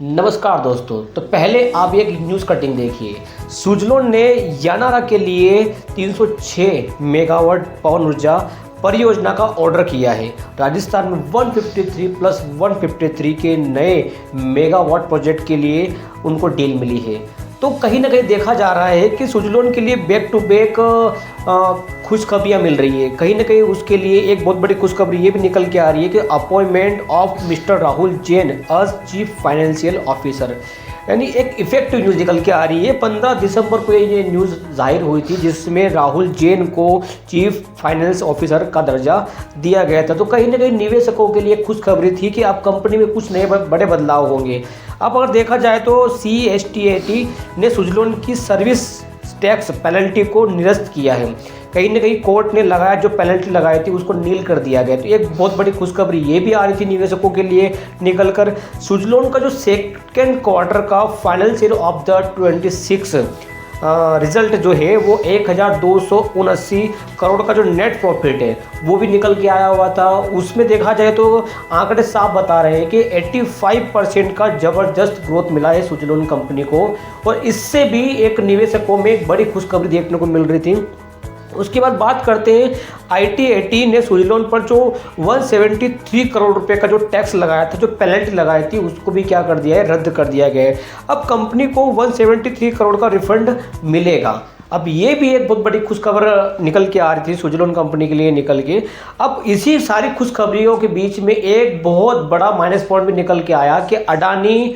नमस्कार दोस्तों। तो पहले आप एक न्यूज़ कटिंग देखिए। सुजलोन ने यानारा के लिए 306 मेगावाट पवन ऊर्जा परियोजना का ऑर्डर किया है। राजस्थान में 153 प्लस 153 के नए मेगावाट प्रोजेक्ट के लिए उनको डील मिली है। तो कहीं ना कहीं देखा जा रहा है कि सुजलोन के लिए बैक टू बैक खुशखबरियाँ मिल रही है। कहीं ना कहीं उसके लिए एक बहुत बड़ी खुशखबरी ये भी निकल के आ रही है कि appointment of mister Rahul Jain as chief financial officer, यानी एक इफेक्टिव न्यूज़ निकल के आ रही है। 15 दिसंबर को ये न्यूज़ जाहिर हुई थी जिसमें राहुल जैन को चीफ फाइनेंस ऑफिसर का दर्जा दिया गया था। तो कहीं ना कहीं निवेशकों के लिए खुशखबरी थी कि अब कंपनी में कुछ नए बड़े बदलाव होंगे। अब अगर देखा जाए तो CSTAT ने सुजलोन की सर्विस टैक्स पेनल्टी को निरस्त किया है। कहीं ना कहीं कोर्ट ने लगाया जो पेनल्टी लगाई थी उसको नील कर दिया गया। तो एक बहुत बड़ी खुशखबरी ये भी आ रही थी निवेशकों के लिए निकलकर। सुजलोन का जो सेकेंड क्वार्टर का फाइनेंशियल ऑफ द 26 रिजल्ट जो है वो 1279 करोड़ का जो नेट प्रॉफिट है वो भी निकल के आया हुआ था। उसमें देखा जाए तो आंकड़े साफ बता रहे हैं कि 85% का ज़बरदस्त ग्रोथ मिला है सुजलोन कंपनी को, और इससे भी एक निवेशकों में एक बड़ी खुशखबरी देखने को मिल रही थी। उसके बाद बात करते हैं ITAT ने सुजलोन पर जो 173 करोड़ रुपए का जो टैक्स लगाया था, जो पेनल्टी लगाई थी, उसको भी क्या कर दिया है, रद्द कर दिया गया है। अब कंपनी को 173 करोड़ का रिफंड मिलेगा। अब ये भी एक बहुत बड़ी खुशखबर निकल के आ रही थी सुजलोन कंपनी के लिए निकल के। अब इसी सारी खुशखबरियों के बीच में एक बहुत बड़ा माइनस पॉइंट भी निकल के आया कि अडानी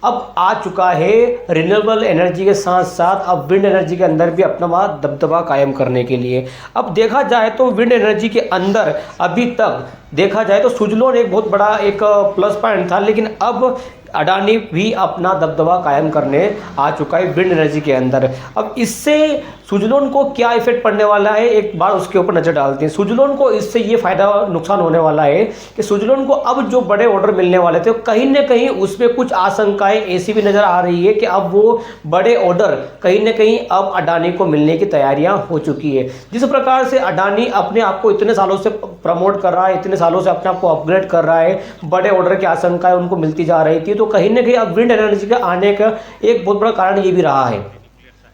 अब आ चुका है रिन्यूएबल एनर्जी के साथ साथ अब विंड एनर्जी के अंदर भी अपना वहाँ दबदबा कायम करने के लिए। अब देखा जाए तो विंड एनर्जी के अंदर अभी तक देखा जाए तो सुजलोन एक बहुत बड़ा एक प्लस पॉइंट था, लेकिन अब अडानी भी अपना दबदबा कायम करने आ चुका है विंड एनर्जी के अंदर। अब इससे सुजलोन को क्या इफेक्ट पड़ने वाला है, एक बार उसके ऊपर नज़र डालते हैं। सुजलोन को इससे ये फायदा नुकसान होने वाला है कि सुजलोन को अब जो बड़े ऑर्डर मिलने वाले थे कहीं ना कहीं उसमें कुछ आशंकाएं ऐसी भी नज़र आ रही है कि अब वो बड़े ऑर्डर कहीं ना कहीं अब अडानी को मिलने की तैयारियां हो चुकी है। जिस प्रकार से अडानी अपने आप को इतने सालों से प्रमोट कर रहा है, इतने सालों से अपने आप को अपग्रेड कर रहा है, बड़े ऑर्डर की आशंकाएं उनको मिलती जा रही थी, तो कहीं ना कहीं अब विंड एनर्जी के आने का एक बहुत बड़ा कारण ये भी रहा है।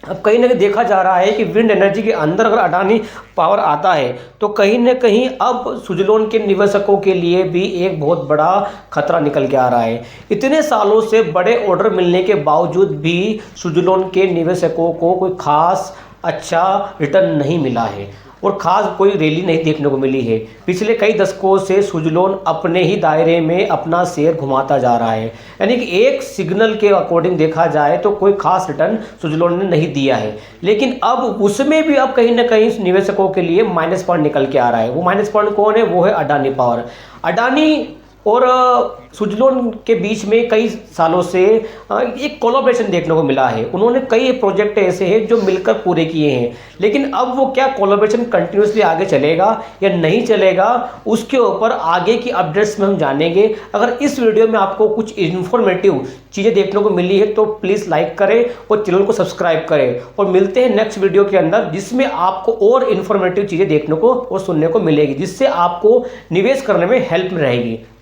अब कहीं ना कहीं देखा जा रहा है कि विंड एनर्जी के अंदर अगर अडानी पावर आता है तो कहीं ना कहीं अब सुजलोन के निवेशकों के लिए भी एक बहुत बड़ा खतरा निकल के आ रहा है। इतने सालों से बड़े ऑर्डर मिलने के बावजूद भी सुजलोन के निवेशकों को कोई खास अच्छा रिटर्न नहीं मिला है और ख़ास कोई रैली नहीं देखने को मिली है। पिछले कई दशकों से सुजलोन अपने ही दायरे में अपना शेयर घुमाता जा रहा है, यानी कि एक सिग्नल के अकॉर्डिंग देखा जाए तो कोई खास रिटर्न सुजलोन ने नहीं दिया है। लेकिन अब उसमें भी अब कहीं ना कहीं निवेशकों के लिए माइनस पॉइंट निकल के आ रहा है। वो माइनस पॉइंट कौन है? वो है अडानी पावर। अडानी और सुजलोन के बीच में कई सालों से एक कोलैबोरेशन देखने को मिला है। उन्होंने कई प्रोजेक्ट ऐसे हैं जो मिलकर पूरे किए हैं, लेकिन अब वो क्या कोलैबोरेशन कंटिन्यूसली आगे चलेगा या नहीं चलेगा, उसके ऊपर आगे की अपडेट्स में हम जानेंगे। अगर इस वीडियो में आपको कुछ इन्फॉर्मेटिव चीज़ें देखने को मिली है तो प्लीज़ लाइक करें और चैनल को सब्सक्राइब करें, और मिलते हैं नेक्स्ट वीडियो के अंदर जिसमें आपको और इन्फॉर्मेटिव चीज़ें देखने को और सुनने को मिलेगी, जिससे आपको निवेश करने में हेल्प रहेगी।